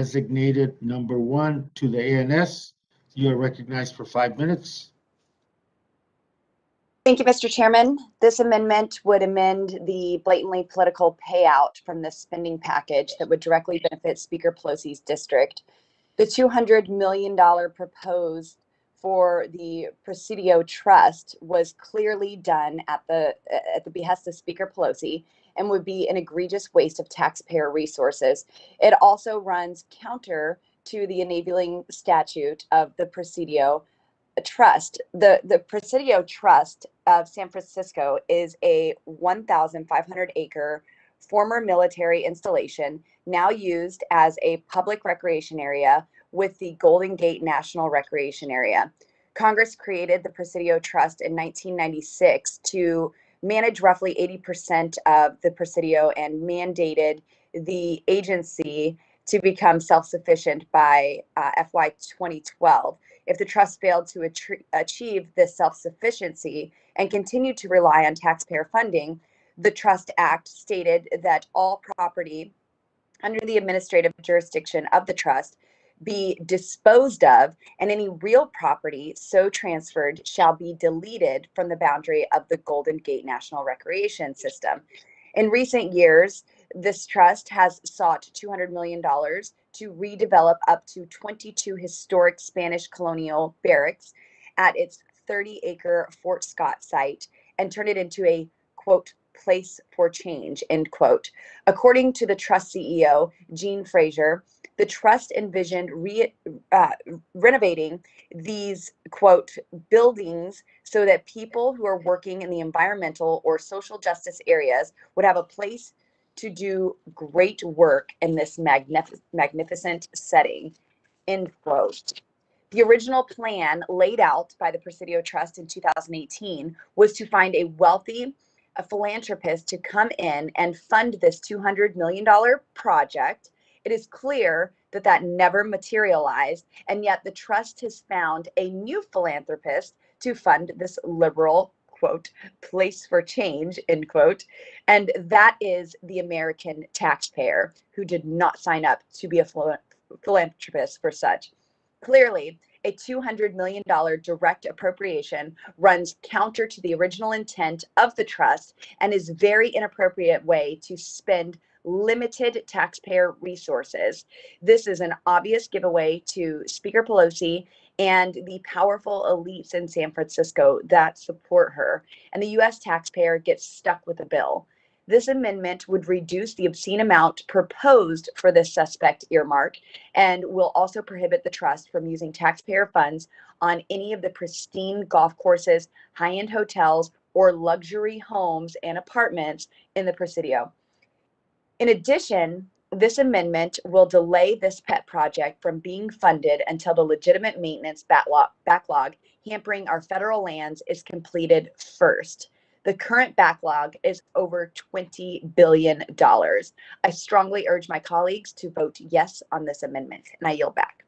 designated number 1 to the ANS. You are recognized for 5 minutes. Thank you, Mr. Chairman. This amendment would amend the blatantly political payout from the spending package that would directly benefit Speaker Pelosi's district. The $200 million proposed for the Presidio Trust was clearly done at the behest of Speaker Pelosi and would be an egregious waste of taxpayer resources. It also runs counter to the enabling statute of the Presidio Trust. The Presidio Trust of San Francisco is a 1,500 acre former military installation now used as a public recreation area with the Golden Gate National Recreation Area. Congress created the Presidio Trust in 1996 to manage roughly 80% of the Presidio and mandated the agency to become self-sufficient by FY 2012. If the trust failed to achieve this self-sufficiency and continued to rely on taxpayer funding, the Trust Act stated that all property under the administrative jurisdiction of the trust be disposed of, and any real property so transferred shall be deleted from the boundary of the Golden Gate National Recreation System. In recent years, this trust has sought $200 million to redevelop up to 22 historic Spanish colonial barracks at its 30-acre Fort Scott site and turn it into a, quote, place for change, end quote. According to the trust CEO, Gene Frazier, the trust envisioned renovating these, quote, buildings so that people who are working in the environmental or social justice areas would have a place to do great work in this magnificent setting, end quote. The original plan laid out by the Presidio Trust in 2018 was to find a wealthy philanthropist to come in and fund this $200 million project. It is clear that that never materialized, and yet the trust has found a new philanthropist to fund this liberal, quote, place for change, end quote, and that is the American taxpayer who did not sign up to be a philanthropist for such. Clearly, a $200 million direct appropriation runs counter to the original intent of the trust and is a very inappropriate way to spend limited taxpayer resources. This is an obvious giveaway to Speaker Pelosi and the powerful elites in San Francisco that support her, and the U.S. taxpayer gets stuck with a bill. This amendment would reduce the obscene amount proposed for this suspect earmark and will also prohibit the trust from using taxpayer funds on any of the pristine golf courses, high-end hotels, or luxury homes and apartments in the Presidio. In addition, this amendment will delay this pet project from being funded until the legitimate maintenance backlog hampering our federal lands is completed first. The current backlog is over $20 billion. I strongly urge my colleagues to vote yes on this amendment, and I yield back.